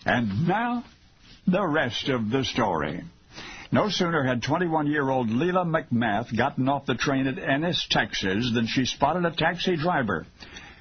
And now, the rest of the story. No sooner had 21-year-old Lela McMath gotten off the train at Ennis, Texas, than she spotted a taxi driver,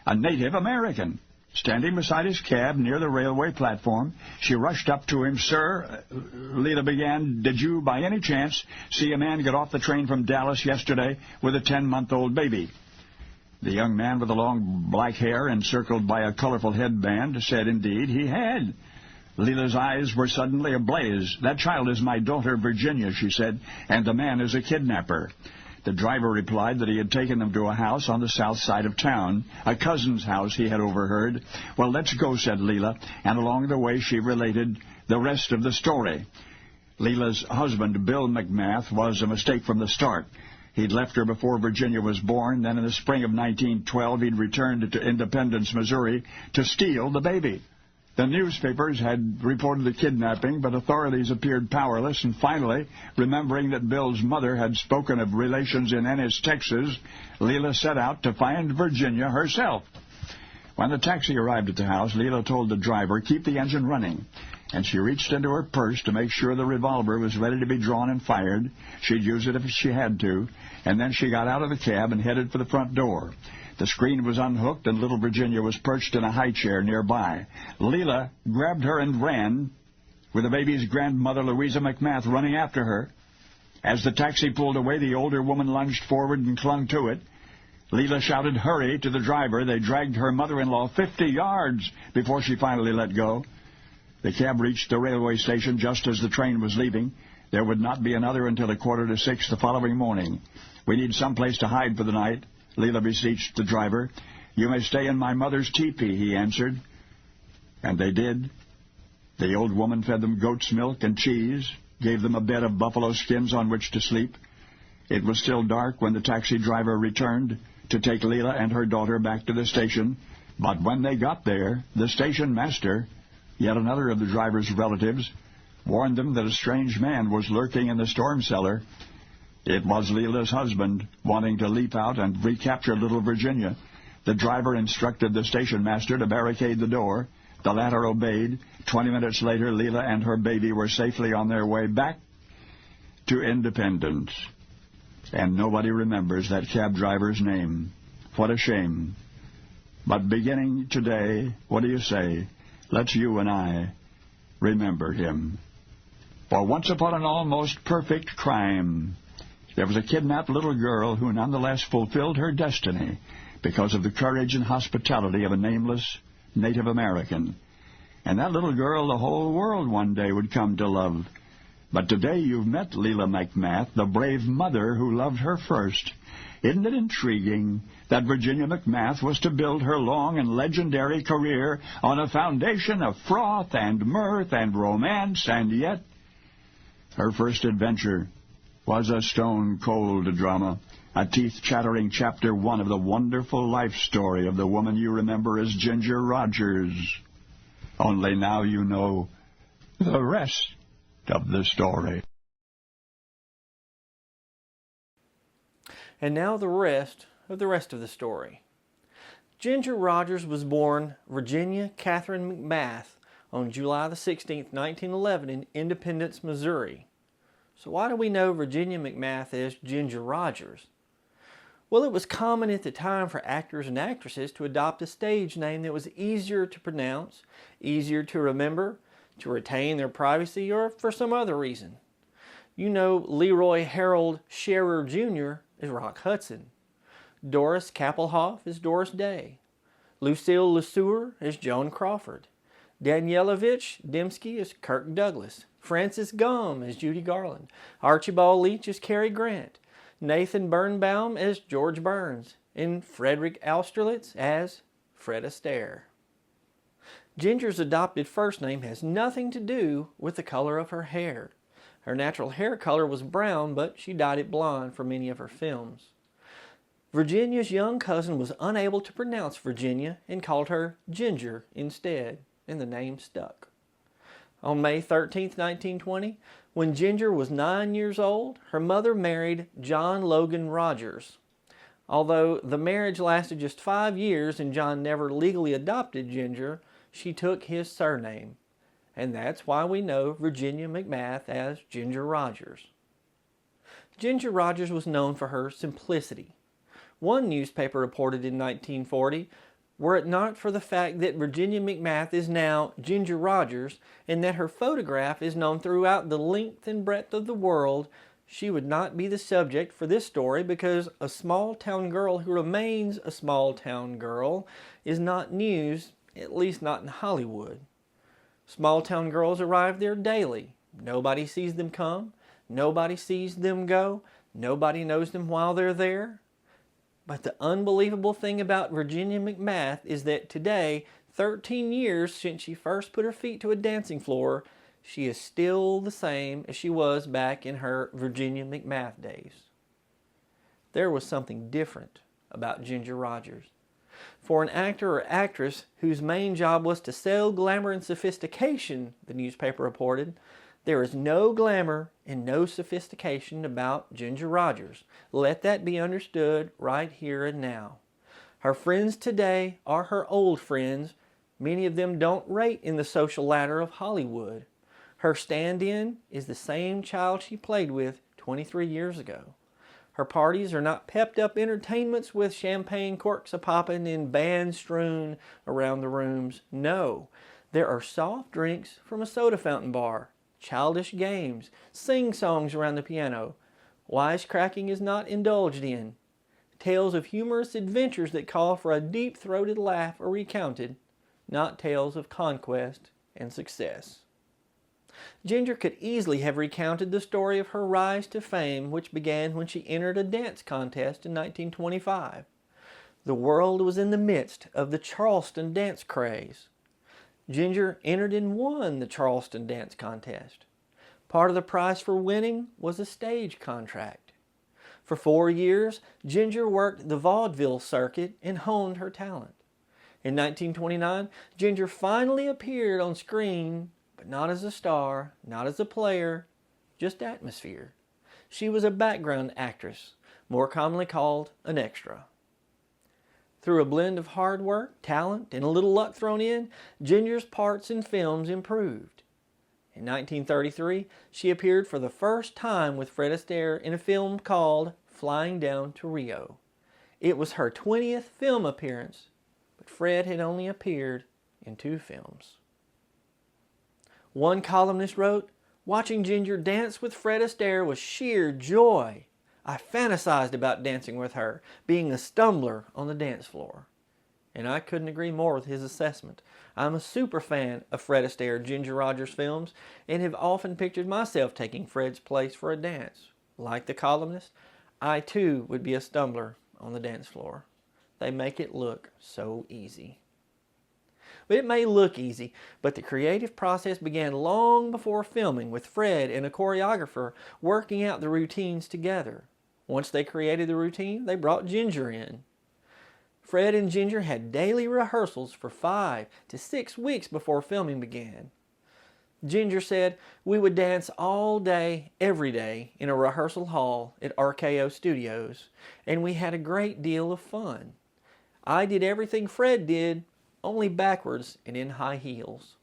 a Native American, standing beside his cab near the railway platform. She rushed up to him. "Sir," Lela began, "did you by any chance see a man get off the train from Dallas yesterday with a 10-month-old baby?" The young man with the long black hair encircled by a colorful headband said indeed he had. Lela's eyes were suddenly ablaze. "That child is my daughter, Virginia," she said, "and the man is a kidnapper." The driver replied that he had taken them to a house on the south side of town, a cousin's house he had overheard. "Well, let's go," said Lela, and along the way she related the rest of the story. Lela's husband, Bill McMath, was a mistake from the start. He'd left her before Virginia was born. Then in the spring of 1912, he'd returned to Independence, Missouri, to steal the baby. The newspapers had reported the kidnapping, but authorities appeared powerless, and finally, remembering that Bill's mother had spoken of relations in Ennis, Texas, Lela set out to find Virginia herself. When the taxi arrived at the house, Lela told the driver, "Keep the engine running," and she reached into her purse to make sure the revolver was ready to be drawn and fired. She'd use it if she had to, and then she got out of the cab and headed for the front door. The screen was unhooked, and little Virginia was perched in a high chair nearby. Lela grabbed her and ran, with the baby's grandmother, Louisa McMath, running after her. As the taxi pulled away, the older woman lunged forward and clung to it. Lela shouted, "Hurry," to the driver. They dragged her mother-in-law 50 yards before she finally let go. The cab reached the railway station just as the train was leaving. There would not be another until 5:45 the following morning. "We need some place to hide for the night," Lela beseeched the driver. "You may stay in my mother's teepee," he answered. And they did. The old woman fed them goat's milk and cheese, gave them a bed of buffalo skins on which to sleep. It was still dark when the taxi driver returned to take Lela and her daughter back to the station. But when they got there, the station master, yet another of the driver's relatives, warned them that a strange man was lurking in the storm cellar. It was Lela's husband, wanting to leap out and recapture little Virginia. The driver instructed the station master to barricade the door. The latter obeyed. 20 minutes later, Lela and her baby were safely on their way back to Independence. And nobody remembers that cab driver's name. What a shame. But beginning today, what do you say? Let's you and I remember him. For once upon an almost perfect crime, there was a kidnapped little girl who nonetheless fulfilled her destiny because of the courage and hospitality of a nameless Native American. And that little girl the whole world one day would come to love. But today you've met Lela McMath, the brave mother who loved her first. Isn't it intriguing that Virginia McMath was to build her long and legendary career on a foundation of froth and mirth and romance, and yet her first adventure was a stone-cold drama, a teeth-chattering Chapter 1 of the wonderful life story of the woman you remember as Ginger Rogers. Only now you know the rest of the story. And now the rest of the story. Ginger Rogers was born Virginia Catherine McMath on July the 16th, 1911 in Independence, Missouri. So why do we know Virginia McMath as Ginger Rogers? Well, it was common at the time for actors and actresses to adopt a stage name that was easier to pronounce, easier to remember, to retain their privacy, or for some other reason. You know Leroy Harold Scherer Jr. is Rock Hudson. Doris Kappelhoff is Doris Day. Lucille LeSueur is Joan Crawford. Danielovich Dembski is Kirk Douglas. Frances Gumm as Judy Garland. Archibald Leach as Cary Grant. Nathan Birnbaum as George Burns. And Frederick Austerlitz as Fred Astaire. Ginger's adopted first name has nothing to do with the color of her hair. Her natural hair color was brown, but she dyed it blonde for many of her films. Virginia's young cousin was unable to pronounce Virginia and called her Ginger instead, and the name stuck. On May 13, 1920, when Ginger was 9 years old, her mother married John Logan Rogers. Although the marriage lasted just 5 years and John never legally adopted Ginger, she took his surname, and that's why we know Virginia McMath as Ginger Rogers. Ginger Rogers was known for her simplicity. One newspaper reported in 1940, were it not for the fact that Virginia McMath is now Ginger Rogers and that her photograph is known throughout the length and breadth of the world, she would not be the subject for this story, because a small-town girl who remains a small-town girl is not news, at least not in Hollywood. Small-town girls arrive there daily. Nobody sees them come. Nobody sees them go. Nobody knows them while they're there. But the unbelievable thing about Virginia McMath is that today, 13 years since she first put her feet to a dancing floor, she is still the same as she was back in her Virginia McMath days. There was something different about Ginger Rogers. For an actor or actress whose main job was to sell glamour and sophistication, the newspaper reported, there is no glamour and no sophistication about Ginger Rogers. Let that be understood right here and now. Her friends today are her old friends. Many of them don't rate in the social ladder of Hollywood. Her stand-in is the same child she played with 23 years ago. Her parties are not pepped-up entertainments with champagne corks a-popping and bands strewn around the rooms. No, there are soft drinks from a soda fountain bar, childish games, sing-songs around the piano. Wisecracking is not indulged in. Tales of humorous adventures that call for a deep-throated laugh are recounted, not tales of conquest and success. Ginger could easily have recounted the story of her rise to fame, which began when she entered a dance contest in 1925. The world was in the midst of the Charleston dance craze. Ginger entered and won the Charleston dance contest. Part of the prize for winning was a stage contract. For 4 years, Ginger worked the vaudeville circuit and honed her talent. In 1929, Ginger finally appeared on screen, but not as a star, not as a player, just atmosphere. She was a background actress, more commonly called an extra. Through a blend of hard work, talent, and a little luck thrown in, Ginger's parts in films improved. In 1933, she appeared for the first time with Fred Astaire in a film called Flying Down to Rio. It was her 20th film appearance, but Fred had only appeared in 2 films. One columnist wrote, "Watching Ginger dance with Fred Astaire was sheer joy. I fantasized about dancing with her, being a stumbler on the dance floor." And I couldn't agree more with his assessment. I'm a super fan of Fred Astaire Ginger Rogers films and have often pictured myself taking Fred's place for a dance. Like the columnist, I too would be a stumbler on the dance floor. They make it look so easy. But it may look easy, but the creative process began long before filming, with Fred and a choreographer working out the routines together. Once they created the routine, they brought Ginger in. Fred and Ginger had daily rehearsals for 5 to 6 weeks before filming began. Ginger said, "We would dance all day, every day, in a rehearsal hall at RKO Studios, and we had a great deal of fun. I did everything Fred did, only backwards and in high heels."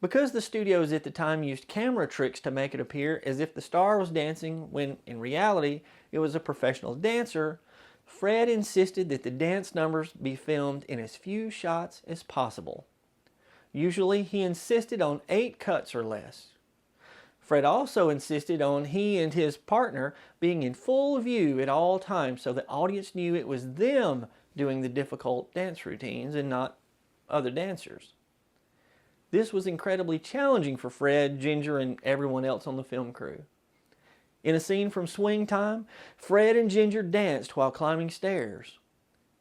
Because the studios at the time used camera tricks to make it appear as if the star was dancing when in reality it was a professional dancer, Fred insisted that the dance numbers be filmed in as few shots as possible. Usually he insisted on 8 cuts or less. Fred also insisted on he and his partner being in full view at all times so the audience knew it was them doing the difficult dance routines and not other dancers. This was incredibly challenging for Fred, Ginger, and everyone else on the film crew. In a scene from Swing Time, Fred and Ginger danced while climbing stairs.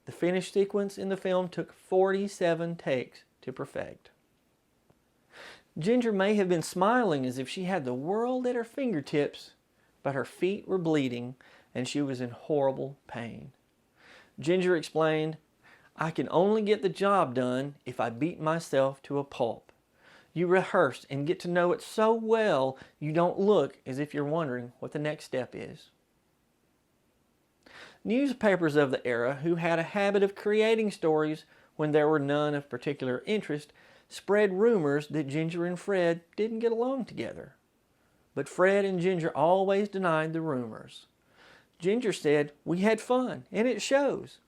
The finished sequence in the film took 47 takes to perfect. Ginger may have been smiling as if she had the world at her fingertips, but her feet were bleeding and she was in horrible pain. Ginger explained, "I can only get the job done if I beat myself to a pulp. You rehearse and get to know it so well you don't look as if you're wondering what the next step is." Newspapers of the era, who had a habit of creating stories when there were none of particular interest, spread rumors that Ginger and Fred didn't get along together. But Fred and Ginger always denied the rumors. Ginger said, "We had fun, and it shows."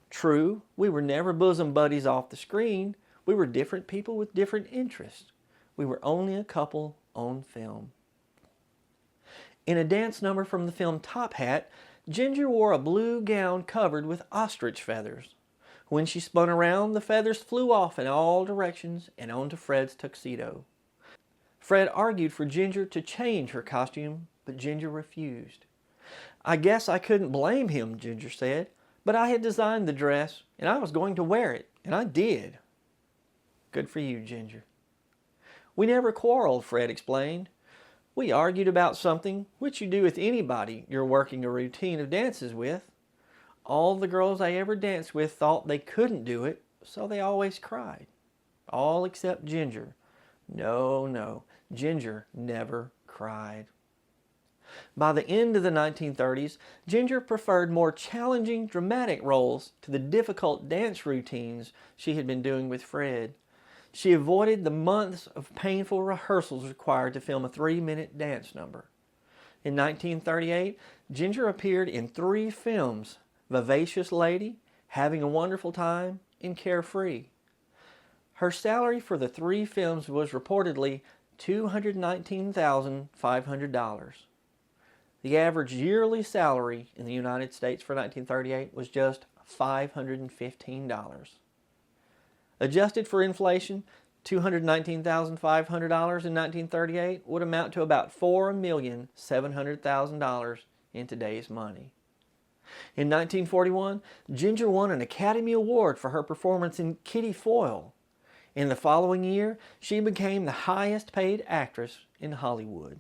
True, we were never bosom buddies off the screen. We were different people with different interests. We were only a couple on film. In a dance number from the film Top Hat, Ginger wore a blue gown covered with ostrich feathers. When she spun around, the feathers flew off in all directions and onto Fred's tuxedo. Fred argued for Ginger to change her costume, but Ginger refused. "I guess I couldn't blame him," Ginger said, "but I had designed the dress, and I was going to wear it, and I did." "Good for you, Ginger." "We never quarreled," Fred explained. "We argued about something, which you do with anybody you're working a routine of dances with. All the girls I ever danced with thought they couldn't do it, so they always cried. All except Ginger. No, Ginger never cried." By the end of the 1930s, Ginger preferred more challenging, dramatic roles to the difficult dance routines she had been doing with Fred. She avoided the months of painful rehearsals required to film a 3-minute dance number. In 1938, Ginger appeared in 3 films: Vivacious Lady, Having a Wonderful Time, and Carefree. Her salary for the 3 films was reportedly $219,500. The average yearly salary in the United States for 1938 was just $515. Adjusted for inflation, $219,500 in 1938 would amount to about $4,700,000 in today's money. In 1941, Ginger won an Academy Award for her performance in Kitty Foyle. In the following year, she became the highest paid actress in Hollywood.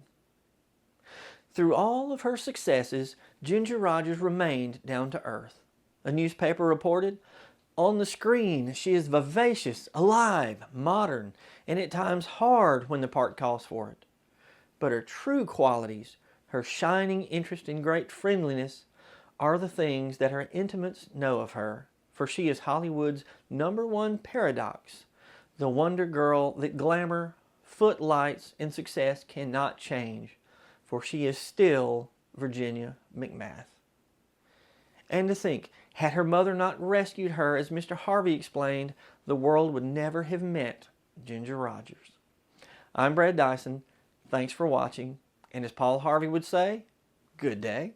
Through all of her successes, Ginger Rogers remained down to earth. A newspaper reported, "On the screen, she is vivacious, alive, modern, and at times hard when the part calls for it. But her true qualities, her shining interest and great friendliness, are the things that her intimates know of her, for she is Hollywood's #1 paradox, the wonder girl that glamour, footlights, and success cannot change, for she is still Virginia McMath." And to think, had her mother not rescued her, as Mr. Harvey explained, the world would never have met Ginger Rogers. I'm Brad Dison. Thanks for watching, and as Paul Harvey would say, good day.